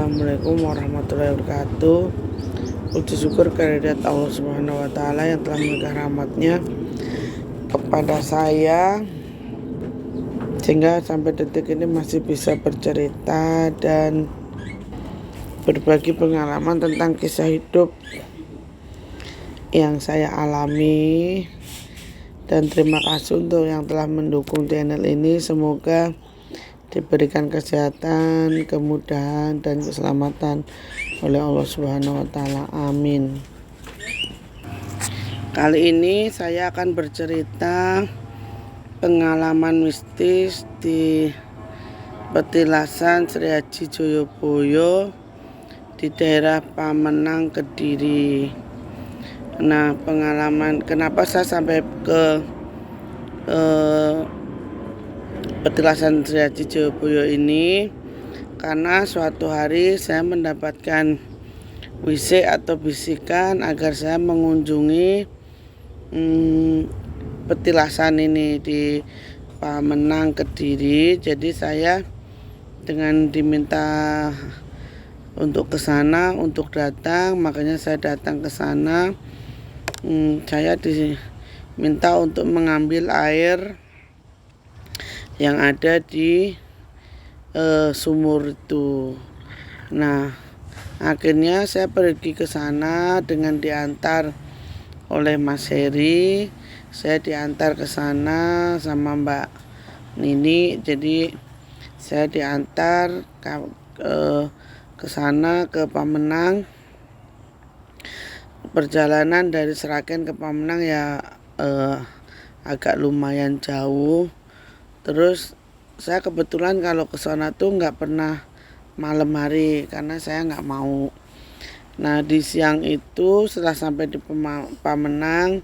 Assalamualaikum warahmatullahi wabarakatuh. Puji syukur kehadirat Allah Subhanahu wa Ta'ala yang telah memberikan rahmatnya kepada saya sehingga sampai detik ini masih bisa bercerita dan berbagi pengalaman tentang kisah hidup yang saya alami. Dan terima kasih untuk yang telah mendukung channel ini. Semoga diberikan kesehatan, kemudahan, dan keselamatan oleh Allah Subhanahu wa Ta'ala. Amin. Kali ini saya akan bercerita pengalaman mistis di Petilasan Sri Haji Joyoboyo di daerah Pamenang, Kediri. Nah, pengalaman kenapa saya sampai ke Petilasan Sri Haji Joyoboyo ini, karena suatu hari saya mendapatkan WC atau bisikan agar saya mengunjungi petilasan ini di Pamenang, Kediri. Jadi saya dengan diminta untuk ke sana, untuk datang, makanya saya datang ke sana. Saya diminta untuk mengambil air yang ada di sumur itu. Nah, akhirnya saya pergi ke sana dengan diantar oleh Mas Heri. Saya diantar ke sana sama Mbak Nini. Jadi saya diantar ke sana, ke Pamenang. Perjalanan dari Sragen ke Pamenang ya agak lumayan jauh. Terus saya kebetulan kalau ke sana tuh nggak pernah malam hari karena saya nggak mau. Nah, di siang itu setelah sampai di Pamenang,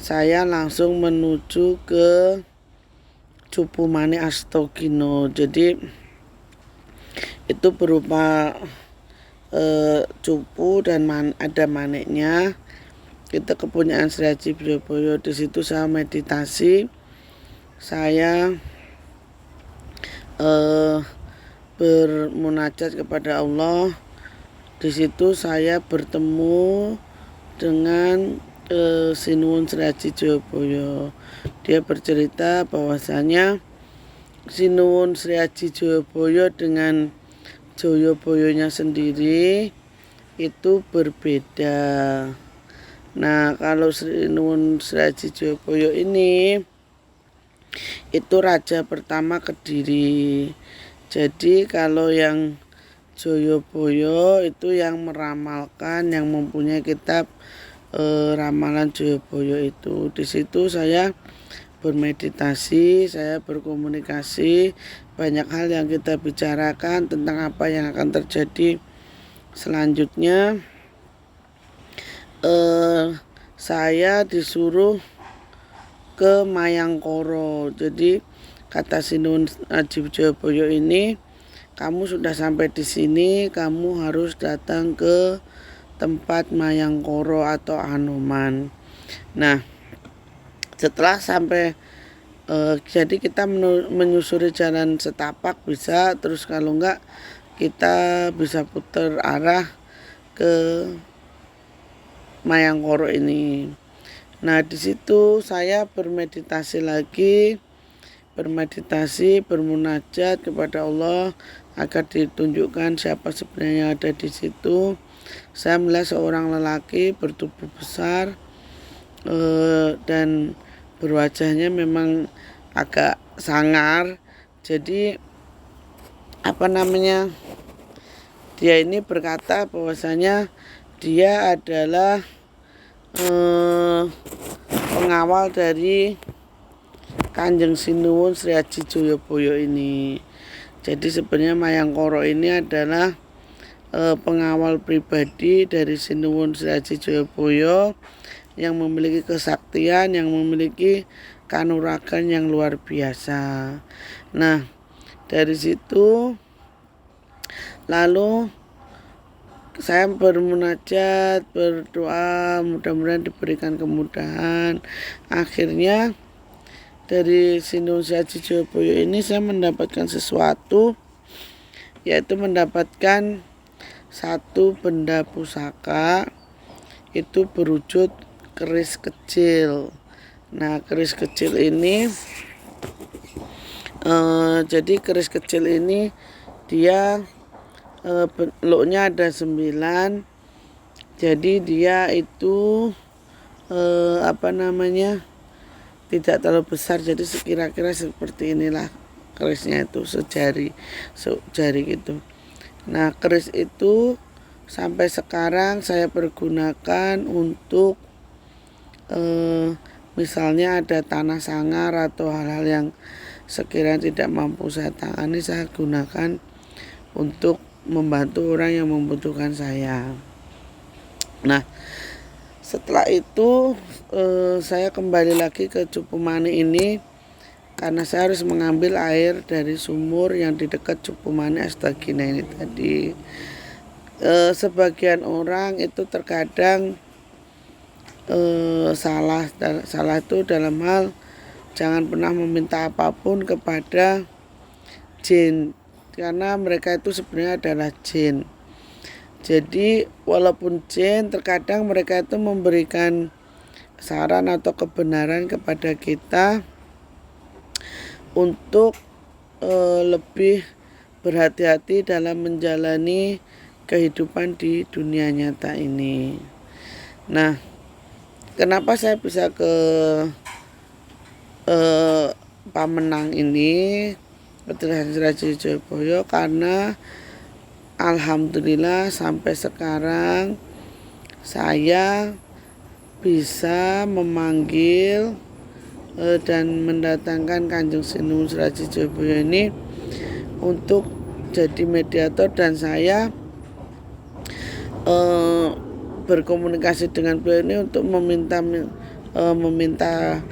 saya langsung menuju ke Cupu Mane Astogino. Jadi itu berupa cupu dan ada maneknya. Itu kepunyaan Sri Haji Joyoboyo. Di situ saya meditasi, saya bermunajat kepada Allah. Di situ saya bertemu dengan Sinuwun Sri Haji Joyoboyo. Dia bercerita bahwasanya Sinuwun Sri Haji Joyoboyo dengan Joyoboyonya sendiri itu berbeda. Nah, kalau Sinuwun Sri Haji Joyoboyo ini itu raja pertama Kediri. Jadi kalau yang Joyoboyo itu yang meramalkan, yang mempunyai kitab ramalan Joyoboyo itu. Di situ saya bermeditasi, saya berkomunikasi, banyak hal yang kita bicarakan tentang apa yang akan terjadi selanjutnya. Saya disuruh ke Mayangkoro. Jadi kata Sinuwun Haji Joyoboyo ini, kamu sudah sampai di sini, kamu harus datang ke tempat Mayangkoro atau Anoman. Nah, setelah sampai jadi kita menyusuri jalan setapak bisa, terus kalau enggak kita bisa putar arah ke Mayangkoro ini. Nah, di situ saya bermeditasi lagi, bermunajat kepada Allah agar ditunjukkan siapa sebenarnya yang ada di situ. Saya melihat seorang lelaki bertubuh besar dan berwajahnya memang agak sangar. Jadi dia ini berkata bahwasanya dia adalah pengawal dari Kanjeng Sinuwun Sri Haji Joyoboyo ini. Jadi sebenarnya Mayangkoro ini adalah pengawal pribadi dari Sinuwun Sri Haji Joyoboyo yang memiliki kesaktian, yang memiliki kanuragan yang luar biasa. Nah, dari situ lalu saya bermunajat, berdoa, mudah-mudahan diberikan kemudahan. Akhirnya dari Sinuwun Sri Haji Joyoboyo ini saya mendapatkan sesuatu yaitu mendapatkan satu benda pusaka itu berwujud keris kecil. Nah, keris kecil ini jadi keris kecil ini dia bentuknya ada 9. Jadi dia itu tidak terlalu besar, jadi kira-kira seperti inilah kerisnya itu, sejari gitu. Nah, keris itu sampai sekarang saya pergunakan untuk misalnya ada tanah sangar atau hal-hal yang sekiranya tidak mampu saya tangani, saya gunakan untuk membantu orang yang membutuhkan saya. Nah, setelah itu saya kembali lagi ke Cupu Mani ini karena saya harus mengambil air dari sumur yang di dekat Cupu Mani Astagina ini tadi. Sebagian orang itu terkadang salah itu dalam hal jangan pernah meminta apapun kepada jin, karena mereka itu sebenarnya adalah jin. Jadi walaupun jin, terkadang mereka itu memberikan saran atau kebenaran kepada kita untuk lebih berhati-hati dalam menjalani kehidupan di dunia nyata ini. Nah, kenapa saya bisa ke Pamenang ini, Petirhan Raja Jayabaya, karena alhamdulillah sampai sekarang saya bisa memanggil dan mendatangkan Kanjeng Sinuwun Raja Jayabaya ini untuk jadi mediator, dan saya berkomunikasi dengan beliau ini untuk meminta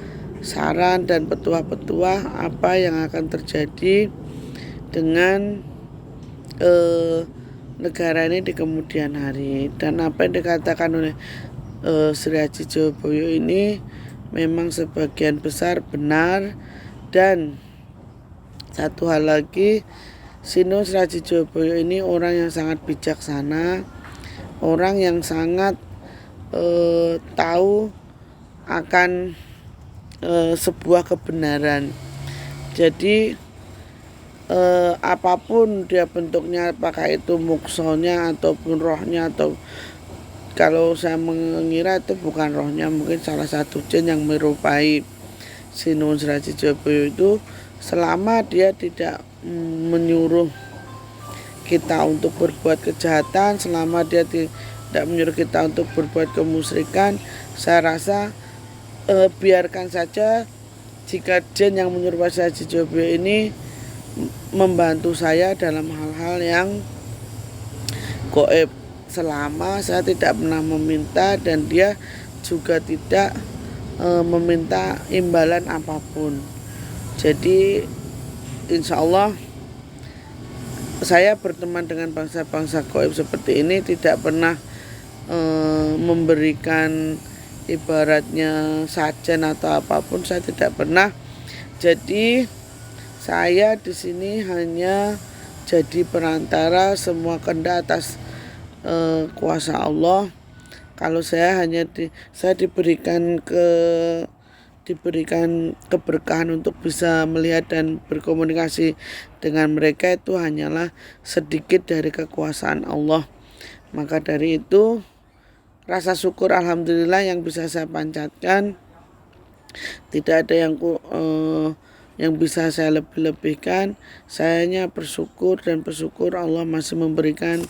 saran dan petuah-petuah apa yang akan terjadi dengan negara ini di kemudian hari. Dan apa yang dikatakan oleh Sri Haji Jayabaya ini memang sebagian besar benar. Dan satu hal lagi, Sinuwun Sri Haji Jayabaya ini orang yang sangat bijaksana, orang yang sangat tahu akan sebuah kebenaran. Jadi apapun dia bentuknya, apakah itu muksonya ataupun rohnya, atau kalau saya mengira itu bukan rohnya, mungkin salah satu jin yang menyerupai Sinuwun Sri Haji Jayabaya itu, selama dia tidak menyuruh kita untuk berbuat kejahatan, selama dia tidak menyuruh kita untuk berbuat kemusyrikan, saya rasa biarkan saja jika jin yang menyerupai Sri Haji Jayabaya ini membantu saya dalam hal-hal yang gaib, selama saya tidak pernah meminta dan dia juga tidak meminta imbalan apapun. Jadi insya Allah saya berteman dengan bangsa-bangsa gaib seperti ini tidak pernah memberikan ibaratnya sajen atau apapun, saya tidak pernah. Jadi saya di sini hanya jadi perantara, semua kehendak atas kuasa Allah. Kalau saya hanya saya diberikan keberkahan untuk bisa melihat dan berkomunikasi dengan mereka, itu hanyalah sedikit dari kekuasaan Allah. Maka dari itu rasa syukur alhamdulillah yang bisa saya panjatkan, tidak ada yang bisa saya lebih-lebihkan. Saya hanya bersyukur, dan bersyukur Allah masih memberikan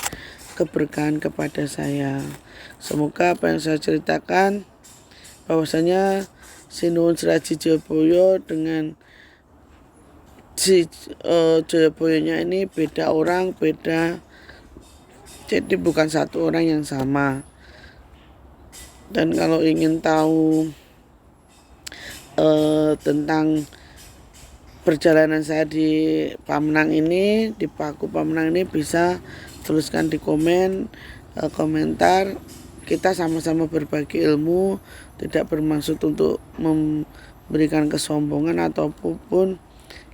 keberkahan kepada saya. Semoga apa yang saya ceritakan, bahwasanya Sinuwun Sri Haji Jayabaya dengan si Jayabayanya ini beda orang, beda, jadi bukan satu orang yang sama. Dan kalau ingin tahu tentang perjalanan saya di Pamenang ini, di Paku Pamenang ini, bisa tuliskan di komentar. Kita sama-sama berbagi ilmu, tidak bermaksud untuk memberikan kesombongan ataupun,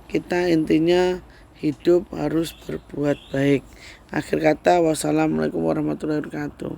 kita intinya hidup harus berbuat baik. Akhir kata, wassalamualaikum warahmatullahi wabarakatuh.